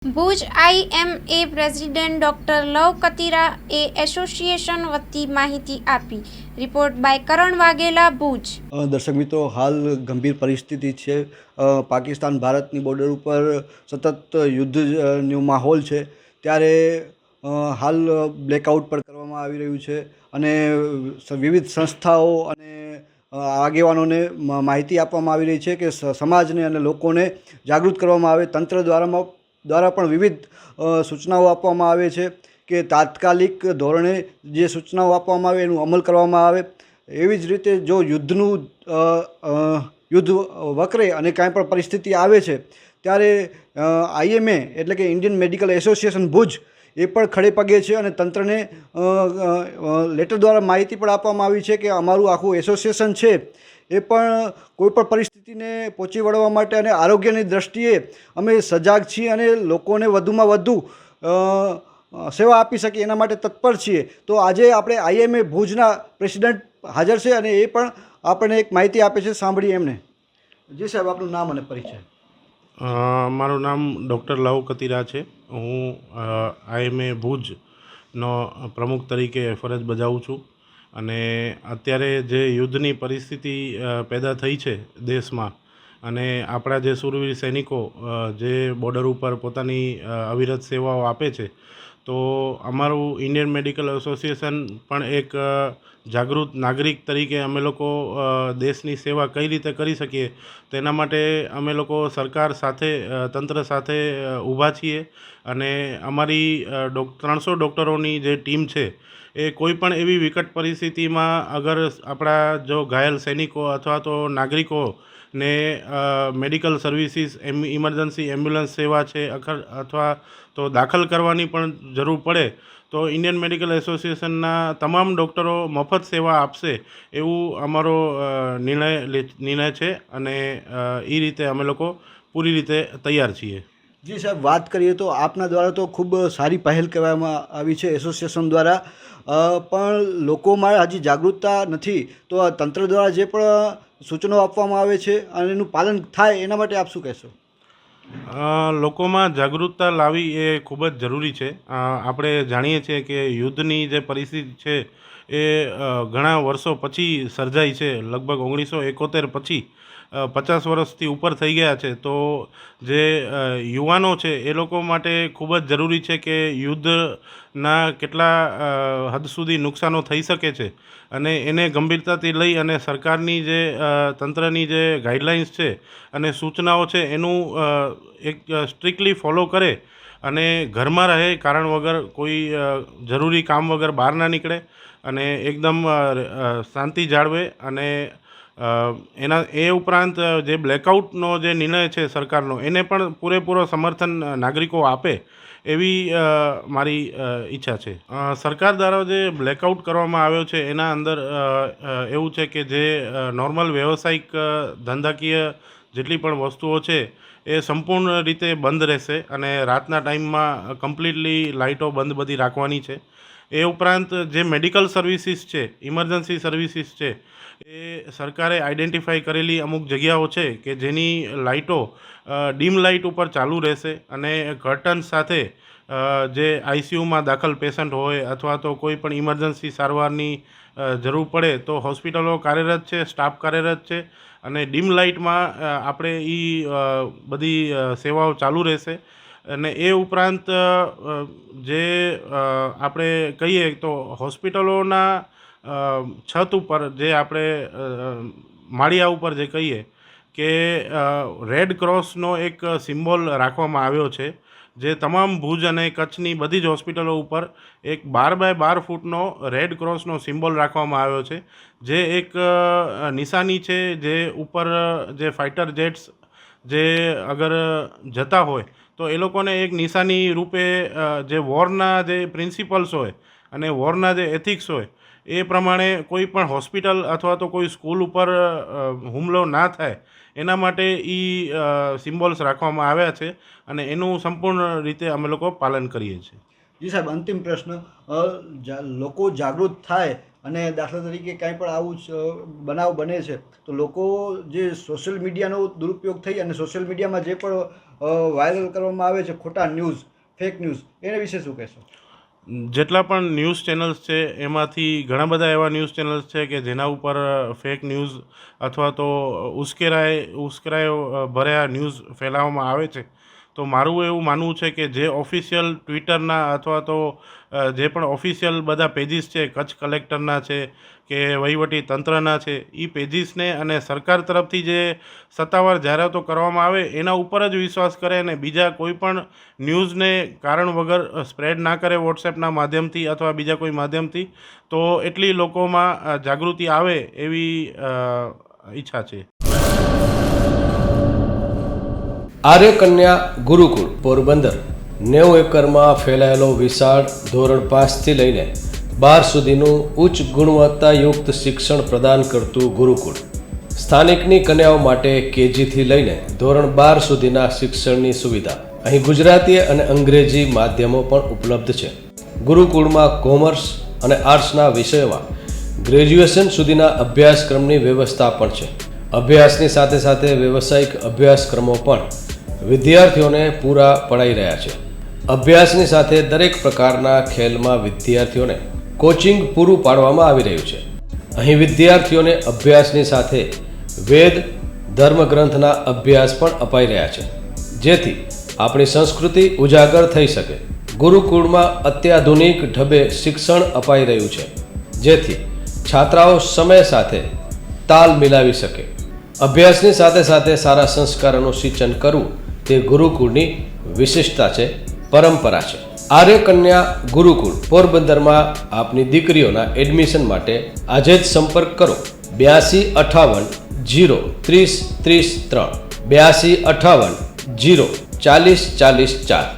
Bhuj IMA president doctor લવ કતીરાએ association વતી માહિતી આપી. રિપોર્ટ બાય કરણ વાઘેલા, ભુજ. દર્શક મિત્રો, હાલ ગંભીર પરિસ્થિતિ છે. પાકિસ્તાન ભારતની બોર્ડર ઉપર સતત યુદ્ધનો માહોલ છે. ત્યારે હાલ બ્લેકઆઉટ પણ કરવામાં આવી રહ્યું છે અને વિવિધ સંસ્થાઓ અને આગેવાનોને માહિતી આપવામાં આવી રહી છે કે સમાજને અને લોકોને જાગૃત કરવામાં આવે. તંત્ર દ્વારા પણ વિવિધ સૂચનાઓ આપવામાં આવે છે કે તાત્કાલિક ધોરણે જે સૂચનાઓ આપવામાં આવે એનું અમલ કરવામાં આવે. એવી જ રીતે જો યુદ્ધ વકરે અને કાંઈ પણ પરિસ્થિતિ આવે છે ત્યારે આઈએમએ એટલે કે ઇન્ડિયન મેડિકલ એસોસિએશન ભુજ એ પણ ખડે પગે છે અને તંત્રને લેટર દ્વારા માહિતી પણ આપવામાં આવી છે કે અમારું આખું એસોસિએશન છે એ પણ કોઈપણ પરિસ્થિતિને પહોંચી વળવા માટે અને આરોગ્યની દ્રષ્ટિએ અમે સજાગ છીએ અને લોકોને વધુમાં વધુ સેવા આપી શકીએ એના માટે તત્પર છીએ. તો આજે આપણે આઈએમએ ભુજના પ્રેસિડેન્ટ હાજર છે અને એ પણ આપણને એક માહિતી આપે છે. સાંભળીએ એમને. જી સાહેબ, આપનું નામ અને પરિચય. મારું નામ ડૉક્ટર લવ કતીરા છે. હું આઈએમએ ભુજનો પ્રમુખ તરીકે ફરજ બજાવું છું અને અત્યારે જે યુદ્ધની પરિસ્થિતિ પેદા થઈ છે દેશમાં અને આપણા જે શૂરવીર સૈનિકો જે બોર્ડર ઉપર પોતાની અવિરત સેવાઓ આપે છે, તો અમારું ઇન્ડિયન મેડિકલ એસોસિએશન પણ એક જાગૃત નાગરિક તરીકે અમે લોકો દેશની સેવા કઈ રીતે કરી શકીએ તેના માટે અમે લોકો સરકાર સાથે, તંત્ર સાથે ઊભા છીએ અને અમારી 300 ડૉક્ટરોની જે ટીમ છે એ કોઈ પણ એવી વિકટ પરિસ્થિતિમાં અગર આપણા જો ઘાયલ સૈનિકો અથવા તો નાગરિકોને મેડિકલ સર્વિસીસ, ઇમરજન્સી એમ્બ્યુલન્સ સેવા છે અથવા તો દાખલ કરવાની પણ જરૂર પડે તો ઇન્ડિયન મેડિકલ એસોસિએશનના તમામ ડૉક્ટરો મફત સેવા આપશે એવું અમારો નિર્ણય છે અને એ રીતે અમે લોકો પૂરી રીતે તૈયાર છીએ. જી સાહેબ, વાત કરીએ તો આપના દ્વારા તો ખૂબ સારી પહેલ કહેવામાં આવી છે એસોસિએશન દ્વારા, પણ લોકોમાં હજી જાગૃતતા નથી. તો આ તંત્ર દ્વારા જે પણ સૂચનો આપવામાં આવે છે અને એનું પાલન થાય એના માટે આપ શું કહેશો? લોકોમાં જાગૃતતા લાવવી એ ખૂબ જ જરૂરી છે. આપણે જાણીએ છીએ કે યુદ્ધની જે પરિસ્થિતિ છે એ ઘણા વર્ષો પછી સર્જાઈ છે. લગભગ 1971 પછી 50 વર્ષથી ઉપર થઈ ગયા છે. તો જે યુવાનો છે એ લોકો માટે ખૂબ જ જરૂરી છે કે યુદ્ધના કેટલા હદ સુધી નુકસાનો થઈ શકે છે અને એને ગંભીરતાથી લઈ અને સરકારની જે તંત્રની જે ગાઈડલાઇન્સ છે અને સૂચનાઓ છે એનું એક સ્ટ્રિક્ટલી ફોલો કરે અને ઘરમાં રહે, કારણ વગર કોઈ જરૂરી કામ વગર બહાર ના નીકળે અને એકદમ શાંતિ જાળવે અને એ ઉપરાંત જે બ્લેકઆઉટનો જે નિર્ણય છે સરકારનો એને પણ પૂરેપૂરો સમર્થન નાગરિકો આપે એવી મારી ઈચ્છા છે. સરકાર દ્વારા જે બ્લેકઆઉટ કરવામાં આવ્યો છે એના અંદર એવું છે કે જે નોર્મલ વ્યવસાયિક ધંધાકીય જેટલી પણ વસ્તુઓ છે એ સંપૂર્ણ રીતે બંધ રહેશે અને રાતના ટાઈમમાં કમ્પ્લીટલી લાઇટો બંધ બધી રાખવાની છે. એ ઉપરાંત જે મેડિકલ સર્વિસીસ છે, ઇમરજન્સી સર્વિસીસ છે, એ સરકારે આઈડેન્ટિફાઈ કરેલી અમુક જગ્યાઓ છે કે જેની લાઇટો ડીમ લાઇટ ઉપર ચાલુ રહેશે અને કર્ટન સાથે જે આઈસીયુમાં દાખલ પેશન્ટ હોય અથવા તો કોઈ પણ ઇમરજન્સી સારવારની જરૂર પડે તો હોસ્પિટલો કાર્યરત છે, સ્ટાફ કાર્યરત છે અને ડીમ લાઇટમાં આપણે એ બધી સેવાઓ ચાલુ રહેશે. અને એ ઉપરાંત જે આપણે કહીએ તો હોસ્પિટલોના છત ઉપર જે આપણે માળિયા ઉપર જે કહીએ કે રેડ ક્રોસનો એક સિમ્બોલ રાખવામાં આવ્યો છે, જે તમામ ભુજ અને કચ્છની બધી જ હોસ્પિટલો ઉપર એક 12 બાય 12 ફૂટનો રેડ ક્રોસનો સિમ્બોલ રાખવામાં આવ્યો છે, જે એક નિશાની છે જે ઉપર જે ફાઇટર જેટ્સ જે અગર જતા હોય તો એ લોકોને એક નિશાની રૂપે જે વોરના જે પ્રિન્સિપલ્સ હોય અને વોરના જે એથિક્સ હોય એ પ્રમાણે કોઈ પણ હોસ્પિટલ અથવા તો કોઈ સ્કૂલ ઉપર હુમલો ના થાય એના માટે એ સિમ્બોલ્સ રાખવામાં આવ્યા છે અને એનું સંપૂર્ણ રીતે અમે લોકો પાલન કરીએ છીએ. જી સાહેબ, અંતિમ પ્રશ્ન. લોકો જાગૃત થાય અને દાખલા તરીકે કાંઈ પણ આવું બનાવ બને છે તો લોકો જે સોશિયલ મીડિયાનો દુરુપયોગ થઈ અને સોશિયલ મીડિયામાં જે પણ વાયરલ કરવામાં આવે છે ખોટા ન્યૂઝ, ફેક ન્યૂઝ, એના વિશે શું કહેશો? જેટલા પણ ન્યૂઝ ચેનલ્સ છે એમાંથી ઘણા બધા એવા ન્યૂઝ ચેનલ્સ છે કે જેના ઉપર ફેક ન્યૂઝ અથવા તો ઉશ્કેરાય ભર્યા ન્યૂઝ ફેલાવવામાં આવે છે. તો મારું એવું માનવું છે કે જે ઓફિશિયલ ટ્વિટરના અથવા તો જે પણ ઓફિશિયલ બધા પેજીસ છે, કચ્છ કલેક્ટરના છે કે વહીવટી તંત્રના છે, એ પેજીસને અને સરકાર તરફથી જે સત્તાવાર જાહેરાતો કરવામાં આવે એના ઉપર જ વિશ્વાસ કરે અને બીજા કોઈ પણ ન્યૂઝને કારણ વગર સ્પ્રેડ ના કરે વોટ્સએપના માધ્યમથી અથવા બીજા કોઈ માધ્યમથી. તો એટલી લોકોમાં જાગૃતિ આવે એવી ઈચ્છા છે. આર્ય કન્યા ગુરુકુળ પોરબંદર 90 એકરમાં ફેલાયેલો વિશાળ ધોરણ 5થી લઈને 12 સુધીનું ઉચ્ચ ગુણવત્તાયુક્ત શિક્ષણ પ્રદાન કરતું ગુરુકુળ. સ્થાનિકની કન્યાઓ માટે કેજીથી લઈને ધોરણ 12 સુધીના શિક્ષણની સુવિધા. અહીં ગુજરાતી અને અંગ્રેજી માધ્યમો પણ ઉપલબ્ધ છે. ગુરુકુળમાં કોમર્સ અને આર્ટ્સના વિષયોમાં ગ્રેજ્યુએશન સુધીના અભ્યાસક્રમની વ્યવસ્થા પણ છે. અભ્યાસની સાથે સાથે વ્યવસાયિક અભ્યાસક્રમો પણ વિદ્યાર્થીઓને પૂરા પડાઈ રહ્યા છે. અભ્યાસની સાથે દરેક પ્રકારના ખેલમાં વિદ્યાર્થીઓને કોચિંગ પૂરું પાડવામાં આવી રહ્યું છે. અહીં વિદ્યાર્થીઓને અભ્યાસની સાથે વેદ ધર્મગ્રંથના અભ્યાસ પણ અપાઈ રહ્યા છે, જેથી આપણી સંસ્કૃતિ ઉજાગર થઈ શકે. ગુરુકુળમાં અત્યાધુનિક ઢબે શિક્ષણ અપાઈ રહ્યું છે, જેથી છાત્રાઓ સમય સાથે તાલ મિલાવી શકે. અભ્યાસની સાથે સાથે સારા સંસ્કારોનું સિંચન કરવું તે ગુરુકુળની વિશિષ્ટતા છે, પરંપરા છે. આર્ય કન્યા ગુરુકુળ પોરબંદરમાં આપની દીકરીઓના એડમિશન માટે આજે જ સંપર્ક કરો 8258 030 33 8258 040 40 4.